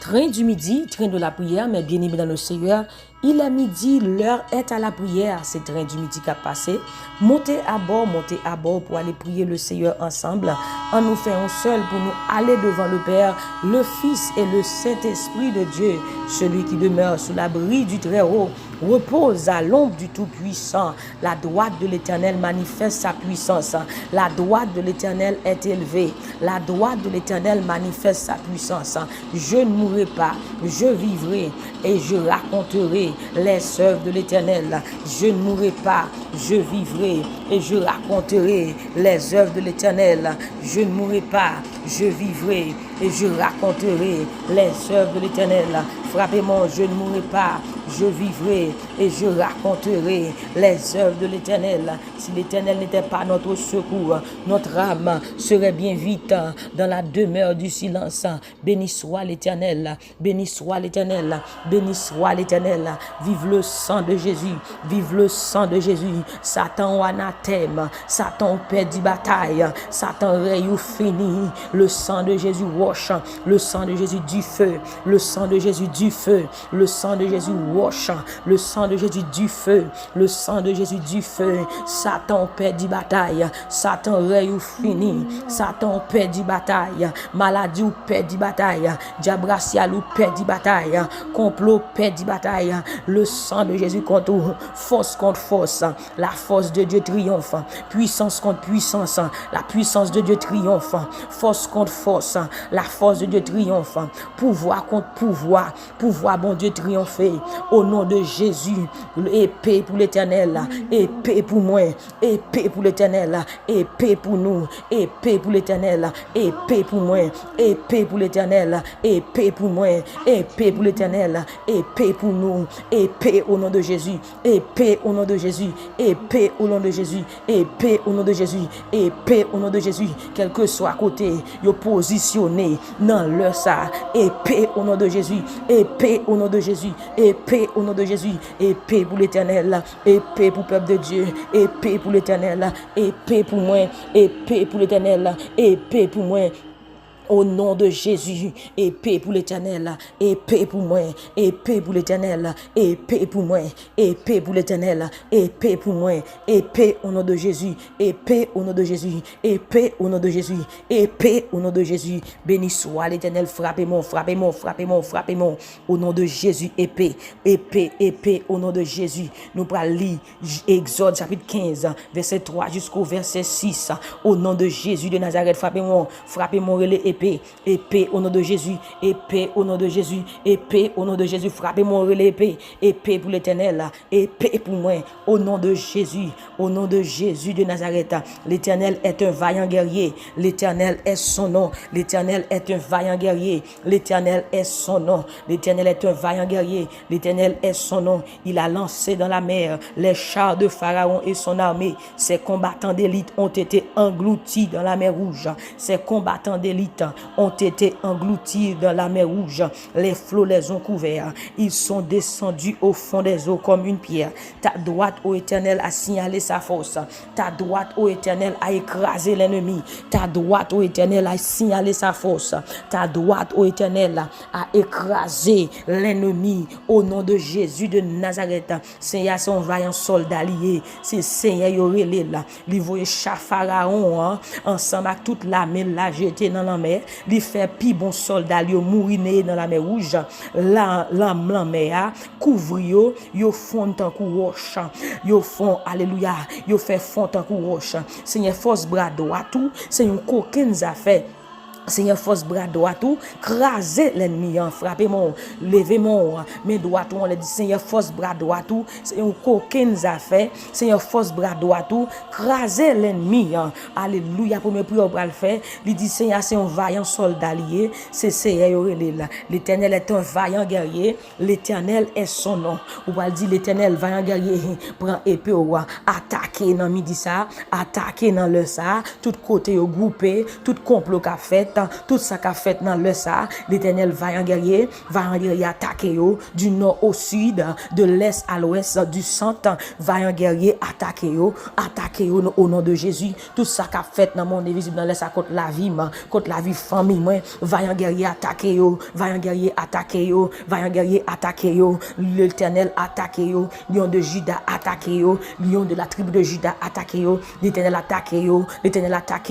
Train du midi, train de la prière, mais bien aimé dans le Seigneur, il est midi, l'heure est à la prière. C'est train du midi qui a passé. Montez à bord pour aller prier le Seigneur ensemble. En nous faisant seul pour nous aller devant le Père, le Fils et le Saint-Esprit de Dieu. Celui qui demeure sous l'abri du Très-Haut repose à l'ombre du Tout-Puissant. La droite de l'Éternel manifeste sa puissance. La droite de l'Éternel est élevée. La droite de l'Éternel manifeste sa puissance. Je ne mourrai pas, je vivrai et je raconterai les œuvres de l'Éternel. Je ne mourrai pas, je vivrai et je raconterai les œuvres de l'Éternel. Je ne mourrai pas, je vivrai et je raconterai les œuvres de l'Éternel. Frappez-moi, je ne mourrai pas, je vivrai et je raconterai les œuvres de l'Éternel. Si l'Éternel n'était pas notre secours, notre âme serait bien vite dans la demeure du silence. Béni soit l'Éternel, béni soit l'Éternel, béni soit l'Éternel. Vive le sang de Jésus, vive le sang de Jésus. Satan au anathème, Satan au perdu bataille, Satan règne ou fini. Le sang de Jésus wash, le sang de Jésus du feu, le sang de Jésus du feu, le sang de Jésus wash, le sang de Jésus du feu, le sang de Jésus du feu. Satan perdu bataille, Satan règne ou fini, Satan perdu bataille, maladie ou perdu bataille, diable racial ou perdu bataille, complot perdu bataille. Le sang de Jésus contre force, la force de Dieu triomphe, puissance contre puissance, la puissance de Dieu triomphe, force contre force, la force de Dieu triomphe, pouvoir contre pouvoir, pouvoir bon Dieu triompher. Au nom de Jésus, épée pour l'Éternel, épée pour moi, épée pour l'Éternel, épée pour nous, épée pour l'Éternel, épée pour moi, épée pour l'Éternel, épée pour moi, épée pour l'Éternel, épée pour nous, épée au nom de Jésus, épée au nom de Jésus, épée au nom de Jésus, épée au nom de Jésus, épée au nom de Jésus, quel que soit côté, yo positionné dans le ça, épée au nom de Jésus, épée au nom de Jésus, épée au nom de Jésus, épée pour l'Éternel, épée pour le peuple de Dieu, épée pour l'Éternel, épée pour moi, épée pour l'Éternel, épée pour moi. Au nom de Jésus, épée pour l'Éternel, épée pour moi, épée pour l'Éternel, épée pour moi, épée pour l'Éternel, épée pour moi, épée au nom de Jésus, épée au nom de Jésus, épée au nom de Jésus, épée au nom de Jésus. Béni soit l'Éternel, frappez-moi, frappez-moi, frappez-moi, frappez-moi. Au nom de Jésus, épée, épée, épée, au nom de Jésus. Nous allons lire Exode chapitre 15, verset 3 jusqu'au verset 6. Au nom de Jésus de Nazareth, frappez-moi, frappez-moi, épée, épée au nom de Jésus, épée au nom de Jésus, épée au nom de Jésus, frappez-moi relais épée, épée pour l'Éternel, épée pour moi, au nom de Jésus de Nazareth. L'Éternel est un vaillant guerrier, l'Éternel est son nom, l'Éternel est un vaillant guerrier, l'Éternel est son nom, l'Éternel est un vaillant guerrier, l'Éternel est son nom. Il a lancé dans la mer les chars de Pharaon et son armée. Ses combattants d'élite ont été engloutis dans la mer Rouge. Ses combattants d'élite ont été engloutis dans la mer Rouge. Les flots les ont couverts. Ils sont descendus au fond des eaux comme une pierre. Ta droite, ô Éternel, a signalé sa force. Ta droite, ô Éternel, a écrasé l'ennemi. Ta droite, ô Éternel, a signalé sa force. Ta droite, ô Éternel, a écrasé l'ennemi. Au nom de Jésus de Nazareth, Seigneur, son vaillant soldat lié. C'est Seigneur Yorele là. Il voyait chaque pharaon ensemble avec toute la mer la jeter dans la mer. Il fait pi bon soldat yo mourir dans la mer Rouge. La mer couvre yo fond tant kou roche. Yo fond alléluia. Yo fait fond tant kou roche. Seigneur force bras droit tout, c'est un coquin a fait. Seigneur, force bras droit tout, craser l'ennemi, frappez-moi, levez-moi, mais droit tout, on le dit, Seigneur, force bras droit tout, c'est un coquin affaire, Seigneur, force bras droit tout, craser l'ennemi, alléluia, premier prière pour le faire, il dit, Seigneur, c'est un vaillant soldat lié, c'est Seigneur, l'Éternel est un vaillant guerrier, l'Éternel est son nom, ou va dire, l'Éternel, vaillant guerrier, prend épée au roi, attaquer dans midi ça, attaquer dans le ça, tout côté au groupé, tout complot qu'a fait, Nazareth, tout ça qu'a fait dans le ça, l'Éternel va en guerrier attaquer yo, du nord au sud, de l'est à l'ouest, du centre, va en guerrier attaquer yo au nom de Jésus. Tout ça qu'a fait dans mon invisible dans l'est à contre la vie famille moi, va en guerrier attaquer yo, l'Éternel attaquer yo, lion de Juda attaquer yo, lion de la tribu de Juda attaquer yo, l'Éternel attaquer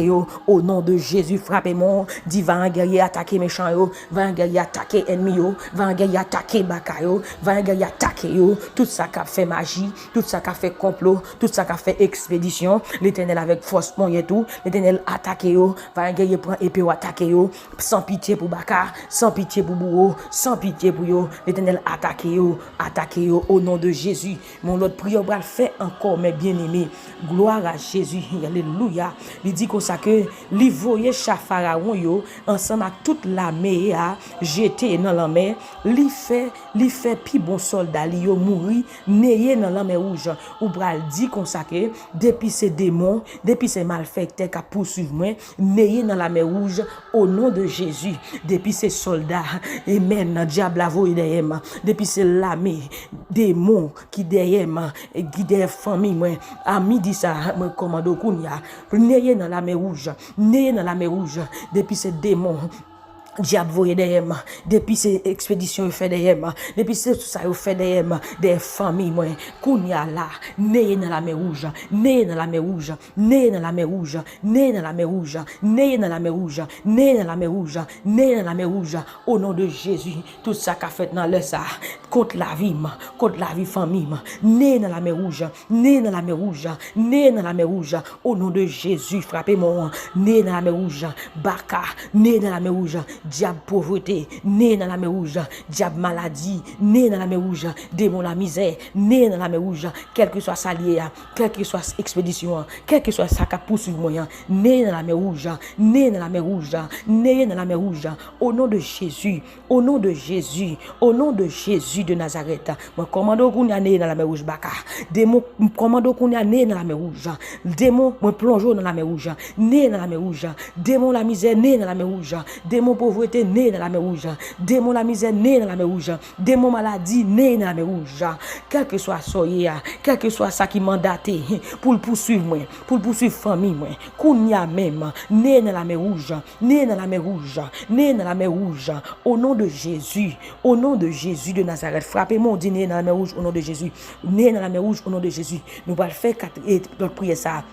yo, au nom de Jésus. Frappez-moi, dit va en guerrier attaquer méchant yo, va en guerrier attaquer ennemi yo, va en guerrier attaquer baka yo, va en guerrier attaquer yo, tout ça qu'a fait magie, tout ça qu'a fait complot, tout ça qu'a fait expédition, l'Éternel avec force point et tout, l'Éternel attaquer yo, va en guerrier prend épée ou attaquer yo, sans pitié pour baka, sans pitié pour bourreau, sans pitié pour yo, l'Éternel attaquer yo au nom de Jésus. Mon l'autre prière va le faire encore mes bien-aimés. Gloire à Jésus. Alléluia. Il dit comme ça que li voye chaque pharaon yo ensemble avec toute l'armée a jeté dans la mer, li fait pi bon soldat li yo mouri neye dans la mer rouge. Ou bral dit comme ça que depuis ces démons, depuis ces malfaiteurs qui poursuivent moi, neye dans la mer rouge au nom de Jésus. Depuis ces soldats, amen, diable a voye derrière moi. Depuis ces l'armée démons qui derrière moi, qui derrière famille moi, a midi ça me commando kounya, neye dans la mer rouge, depuis ces démons diable voye derrière moi, depuis ces expéditions fait derrière moi, depuis tout ça fait derrière moi, des familles moi, kounya là, né dans la mer rouge, au nom de Jésus, tout ça qu'a fait dans le ça, contre la vie famille, né dans la mer rouge, au nom de Jésus, frappez-moi, né dans la mer rouge, baka, né dans la mer rouge, diable pauvreté, né dans la mer rouge, diable maladie, né dans la mer rouge, démon la misère, né dans la mer rouge, quel que soit salier, quel que soit expédition, quel que soit ça qui poursuit moyen, né dans la mer rouge, au nom de Jésus, au nom de Jésus de Nazareth. Moi commando qu'on a né dans la mer rouge baka, démon commando qu'on a né dans la mer rouge, démon moi plongeau dans la mer rouge, né dans la mer rouge, démon la misère né dans la mer rouge, démon pauvreté né dans la mer rouge, démon la misère né dans la mer rouge, démon maladie né dans la mer rouge, quel que soit soyez, quel que soit ça qui mandaté pour le poursuivre moi, pour le poursuivre famille moi, qu'on y a même né dans la mer rouge, au nom de Jésus, de Nazareth, frappez-moi dit né dans la mer rouge au nom de Jésus, né dans la mer rouge au nom de Jésus. Nous allons faire notre prière ça.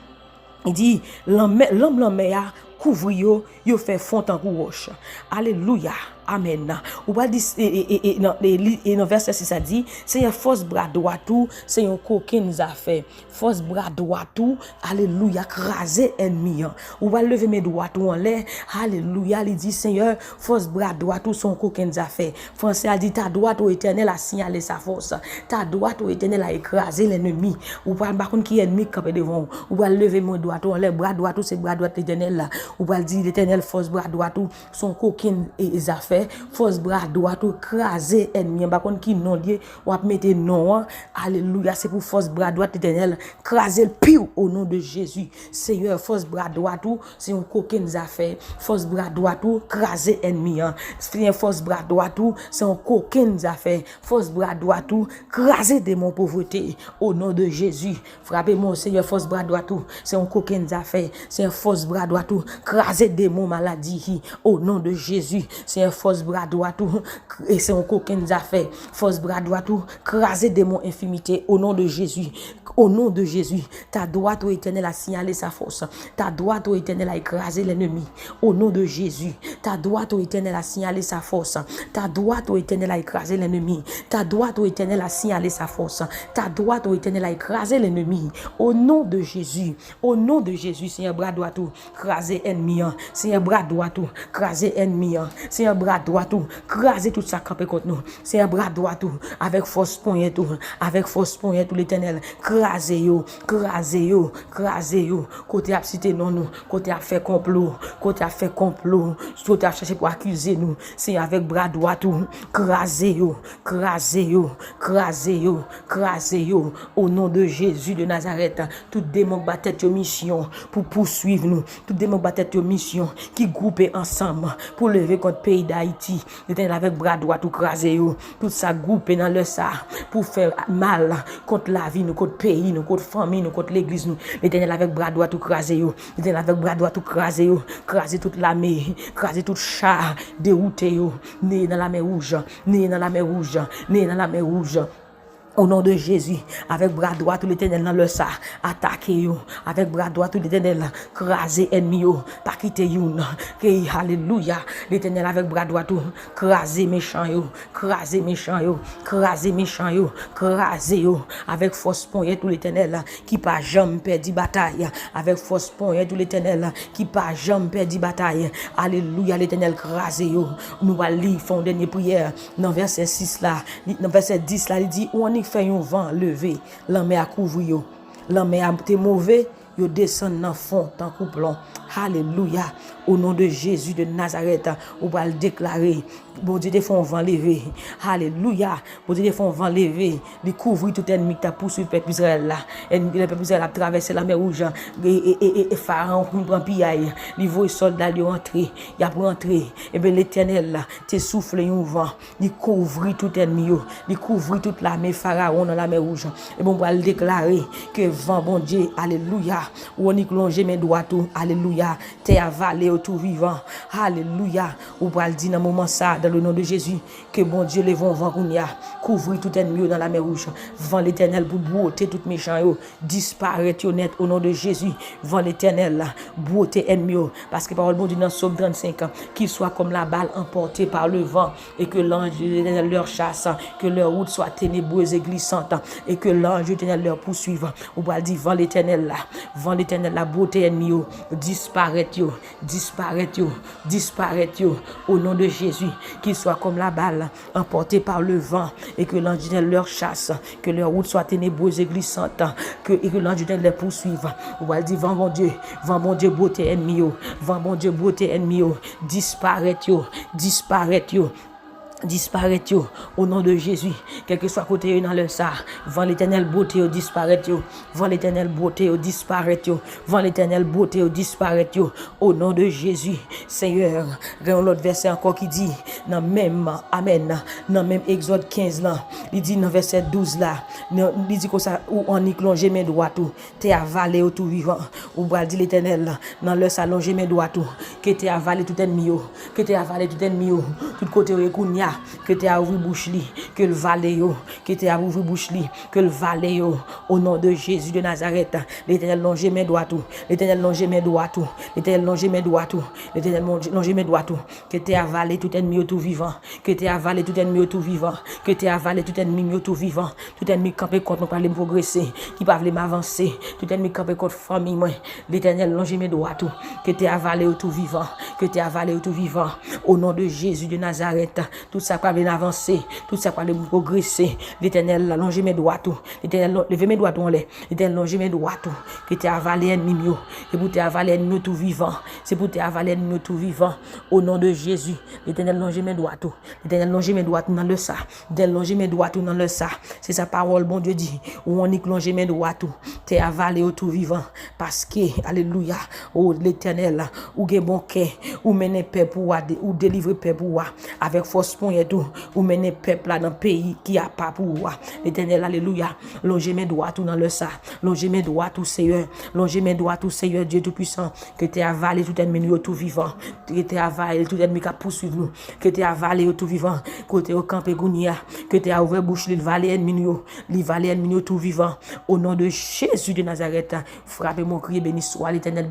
Il dit l'homme couvre yo fait fond en roche. Alléluia. Amen. Ou va dire et dans verset 6 ça dit c'est un force bras droit tout, c'est un coquin nous a fait. Force bras droit tout. Alléluia, craser ennemi. Ou va lever mes doigts tout en l'air. Alléluia, il dit Seigneur, force bras droit tout son coquin nous a fait. Français a dit ta droite au Éternel a signalé sa force. Ta droite au Éternel a écrasé l'ennemi. Ou va par contre qui ennemi campé devant. Ou va lever mon doigt tout en l'air, bras droit tout c'est bras droit l'Éternel là. Ou va dire l'Éternel force bras droit tout son coquin et a fait. Force bras droit tout craser ennemi par contre qui non lié ou mettre non. Alléluia, c'est pour force bras droit l'Éternel craser le pire au nom de Jésus. Seigneur, force bras droit tout c'est un coquin nous a fait. Force bras droit tout craser ennemi. Seigneur, force bras droit tout c'est un coquin nous a fait. Force bras droit tout craser démon pauvreté au nom de Jésus. Frappez-moi Seigneur, force bras droit tout c'est un coquin nous a fait. C'est un force bras droit tout craser démon maladie au nom de Jésus. C'est un force bras droit tout et c'est un coquin nous a fait. Force bras droit tout craser démon infimité au nom de Jésus. Au nom de Jésus, ta droite au Éternel a signalé sa force. Ta droite au Éternel a écrasé l'ennemi. Au nom de Jésus, ta droite au Éternel a signalé sa force. Ta droite au Éternel a écrasé l'ennemi. Ta droite au Éternel a signalé sa force. Ta droite au Éternel a écrasé l'ennemi. Au nom de Jésus, Seigneur bras droit tout craser ennemi. Seigneur bras droit tout craser ennemi. Seigneur bras droit tout craser tout ça campé contre nous. Seigneur bras droit tout avec force point tout, l'Éternel craser yo, côté a cité non nous, côté a fait complot, côté a cherché pour accuser nous, c'est avec bras droit tout, craser yo, au nom de Jésus de Nazareth, tout démon battait mission pour poursuivre nous, tout démon battait tête de mission, qui groupent ensemble pour lever contre le pays d'Haïti. L'Éternel avec bras droit tout crasé, tout ça groupé dans le ça pour faire mal contre la vie, nous, contre le pays, nous, contre la famille, nous, contre l'église. L'Éternel avec bras droit tout crasé, l'Éternel avec bras droit tout crasé, craser toute l'armée, craser tout char, dérouté, né dans la mer rouge, né dans la mer rouge, né dans la mer rouge. Au nom de Jésus, avec bras droit, tout l'Éternel dans le ça, attaquez yo, avec bras droit, tout l'Éternel, craser ennemi yo, pas quitter youn, alléluia, l'Éternel avec bras droit, tout, craser méchant yo, craser méchant yo, craser méchant yo, craser yo, avec force poignet, tout l'Éternel, qui pas jamais perdu bataille, avec force poignet, tout l'Éternel, qui pas jamais perdu bataille, alléluia, l'Éternel, craser yo, nous allons lire, font dernière prière, dans verset 6 là, dans verset 10 là, il dit, on y fait un vent levé, l'homme a couvri yo, l'homme a été mauvais, yo descend dans fond tant couplon. Alléluia. Au nom de Jésus de Nazareth, on va le déclarer. Bon Dieu, des fois on va lever. Alléluia. Bon Dieu, des fois on va lever. Il couvre tout ennemi qui a poursuivi le peuple Israël là. Le peuple Israël a traversé la mer rouge. Et Pharaon prend pillaille. Il voit les soldats lui entrer. Il a rentré. Et bien l'Éternel là, te souffle un vent. Il couvre tout ennemi. Il couvre toute l'armée Pharaon dans la mer rouge. Et bon, on va le déclarer que vent, bon Dieu, alléluia. Ou on y plonge mes doigts tout. Alléluia. T'es avalé au tout vivant. Alléluia. Ou va le dire dans le moment ça, dans le nom de Jésus, que bon Dieu, les vents vent qu'on y a, couvrir tout ennemi dans la mer rouge. Vent l'Éternel pour beauté tout méchant yo, disparaître net au nom de Jésus. Vent l'Éternel là, beauté ennemi yo. Parce que parole bon Dieu dans Somme 35 ans, qu'ils soient comme la balle emportée par le vent et que l'ange de l'Éternel leur chasse, que leur route soit ténébreuse et glissante et que l'ange de l'Éternel leur poursuive. Ou va le dire vent l'Éternel là, vent l'Éternel la beauté ennemi yo, disparaître yo, disparaître yo, disparaître yo au nom de Jésus, qu'ils soient comme la balle emportée par le vent et que l'ange de leur chasse, que leur route soit ténébreuse et glissante, et que l'ange de les poursuive. On va dire vent bon Dieu beauté ennemi yo, vent bon Dieu beauté ennemi yo, disparaître yo, disparaître yo. Disparaître yo, au nom de Jésus, quel que soit côté dans le ça, vent l'Éternel beauté yo, disparaître yo, vent l'Éternel beauté yo, disparaître yo, vent l'Éternel beauté yo, disparaître yo, au nom de Jésus. Seigneur, dans l'autre verset encore qui dit, dans même, amen, dans même Exode 15 là, il dit dans verset 12 là, il dit comme ça, où on y plonge mes doigts tout, t'es avalé au tout vivant, ou va dire l'Éternel, dans le salon mes doigts tout, que t'es avalé tout ennemi yo, que t'es avalé tout ennemi yo, tout côté où kounya, que tu as ouvert bouche li, que le valet yo, que tu as ouvert bouche li, que le valet yo, au nom de Jésus de Nazareth, l'Éternel longe mes doigts tout, l'Éternel longe mes doigts tout, l'Éternel longe mes doigts tout, l'Éternel longe mes doigts tout, que tu as avalé tout ennemi tout vivant, que tu as avalé tout ennemi tout vivant, que tu as avalé tout ennemi tout vivant, tout ennemi campé contre nous pas les progresser, qui pas veut m'avancer, tout ennemi campé contre famille moi, l'Éternel longe mes doigts tout, que tu as avalé tout vivant, que tu as avalé tout vivant, au nom de Jésus de Nazareth, tout ça quoi vient avancer, tout ça quoi vient progresser, l'Éternel allonge mes doigts tout, l'Éternel lever mes doigts tout en l'air, l'Éternel allonge mes doigts tout, que tu as avalé ennemi mio, et pour tu avaler ennemi tout vivant, c'est pour tu avaler ennemi tout vivant, au nom de Jésus, l'Éternel allonge mes doigts tout, l'Éternel allonge mes doigts tout dans le ça, l'Éternel allonge mes doigts tout dans le ça, c'est sa parole bon Dieu dit, où on y plonge mes doigts tout, tu avalé au tout vivant, parce que alléluia, oh l'Éternel, ou gen bon cœur, ou mener peuple ou délivrer peuple avec force point et tout, ou mener peuple là dans pays qui a pas pour l'Éternel alléluia, longe mes doigts tout dans le ça, longe mes doigts tout Seigneur, longe mes doigts tout Seigneur Dieu tout puissant, que tu avalé tout ennemi tout vivant, que tu avalé tout ennemi qui poursuivre nous, que tu avalé tout vivant, côté au camp Gounia, que tu as ouvert bouche le valet ennemi tout vivant, au nom de Jésus de Nazareth, frappez mon cri, béni soit l'Éternel,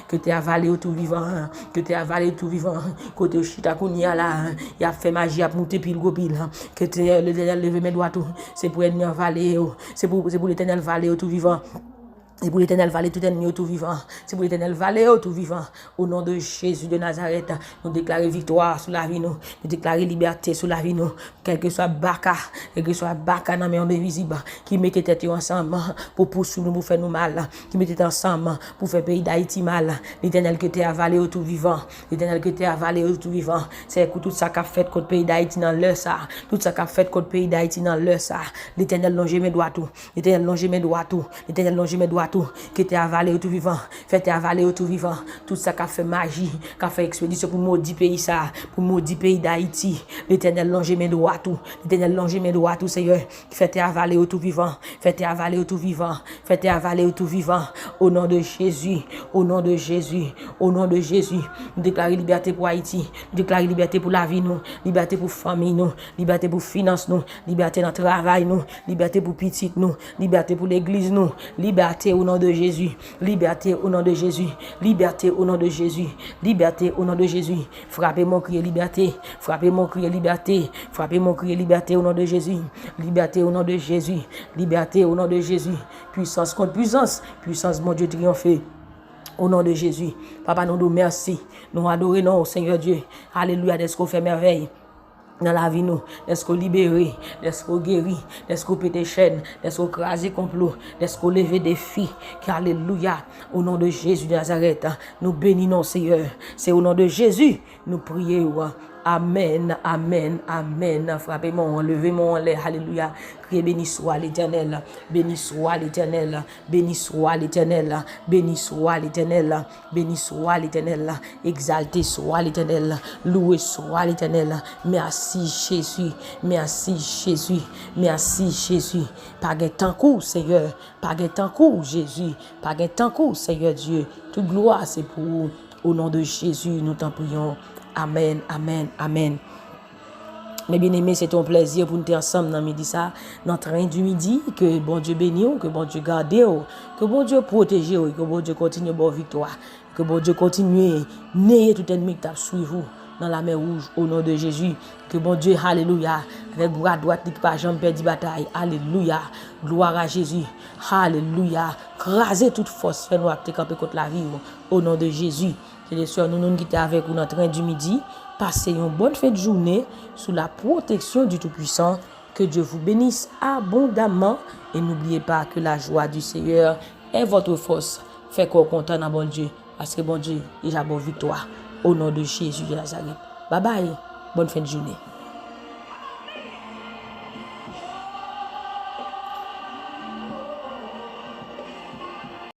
que tu avalé tout vivant, que tu avalé tout vivant, côté chita Gounia là, il a fait magie à monter pile gopil, que tu l'Éternel lever mes doigts tout, c'est pour ennemi valer, c'est pour l'Éternel valer tout vivant. C'est pour l'Éternel valer tout ennemi tout vivant. C'est pour l'Éternel valer tout vivant. Au nom de Jésus de Nazareth, nous déclarons victoire sur la vie nous. Nous déclarons liberté sur la vie nous. Quel que soit Baka, dans mes ondes visibles, qui mettait tête ensemble pour poursuivre nous, pour faire nous mal. Qui mettait ensemble pour faire pays d'Haïti mal. L'Éternel que tu as avalé tout vivant. L'Éternel que tu as avalé tout vivant. C'est tout ça qu'a fait contre pays d'Haïti dans l'heure ça. Tout ça qu'a fait contre pays d'Haïti dans l'heure ça. L'Éternel longe mes doigts tout. L'Éternel longe mes doigts tout. L'Éternel longe mes doigts tout, qui était avalé au tout vivant, fait avaler au tout vivant, tout ça qui a fait magie, qui a fait expédition pour maudit pays ça, pour maudit pays d'Haïti, l'Éternel longe mes droits tout, l'Éternel longe mes droits tout, Seigneur, fait avaler au tout vivant, fait avaler au tout vivant, fait avaler au tout vivant, au nom de Jésus, au nom de Jésus, au nom de Jésus, nous déclarons liberté pour Haïti, nous déclarons liberté pour la vie nous, liberté pour famille nous, liberté pour finance nous, liberté dans le travail nous, liberté pour petite nous, liberté pour l'église nous, liberté au nom de Jésus, liberté au nom de Jésus, liberté au nom de Jésus, liberté au nom de Jésus, frappez mon crier liberté, frappez mon crier liberté, frappez mon crier liberté au nom de Jésus, liberté au nom de Jésus, liberté au nom de Jésus, puissance contre puissance, puissance mon Dieu triompher. Au nom de Jésus, Papa, nous merci, nous adorons, Seigneur Dieu, alléluia, d'être qu'on fait merveille dans la vie nous, d'être qu'on libéré, d'être qu'on guéri, d'être qu'on pété chaîne, d'être qu'on crasé complot, d'être qu'on levé défi, alléluia, au nom de Jésus de Nazareth, nous bénissons Seigneur, c'est au nom de Jésus, nous prions. Amen, amen, amen. Frappez-moi, levez-moi en l'air, alléluia. Criez béni soit l'Éternel, béni soit l'Éternel, béni soit l'Éternel, béni soit l'Éternel, béni soit l'Éternel, exalté soit l'Éternel, loué soit l'Éternel. Merci Jésus, merci Jésus, merci Jésus. Pas de temps court, Seigneur, pas de temps court, Jésus, pas de temps court, Seigneur Dieu. Toute gloire, c'est pour vous. Au nom de Jésus, nous t'en prions. Amen, amen, amen. Mes bien-aimés, c'est un plaisir pour nous être ensemble dans midi ça, dans le train du midi. Que bon Dieu bénisse, que bon Dieu garde, que bon Dieu protège, que bon Dieu continue bonne victoire, que bon Dieu continue n'ayez tout ennemi qui t'a suivi vous dans la mer rouge au nom de Jésus. Que bon Dieu, alléluia, avec bras droit, qui pas jamais perdu bataille. Alléluia, gloire à Jésus. Alléluia, craser toute force, fait nous acter camper contre la vie au nom de Jésus. C'est les soeurs, nous qui sommes avec vous dans le train du midi. Passez une bonne fin de journée sous la protection du Tout-Puissant. Que Dieu vous bénisse abondamment. Et n'oubliez pas que la joie du Seigneur est votre force. Faites qu'on content dans bon Dieu. Parce que bon Dieu, il a bonne victoire. Au nom de Jésus de Nazareth. Bye bye. Bonne fin de journée.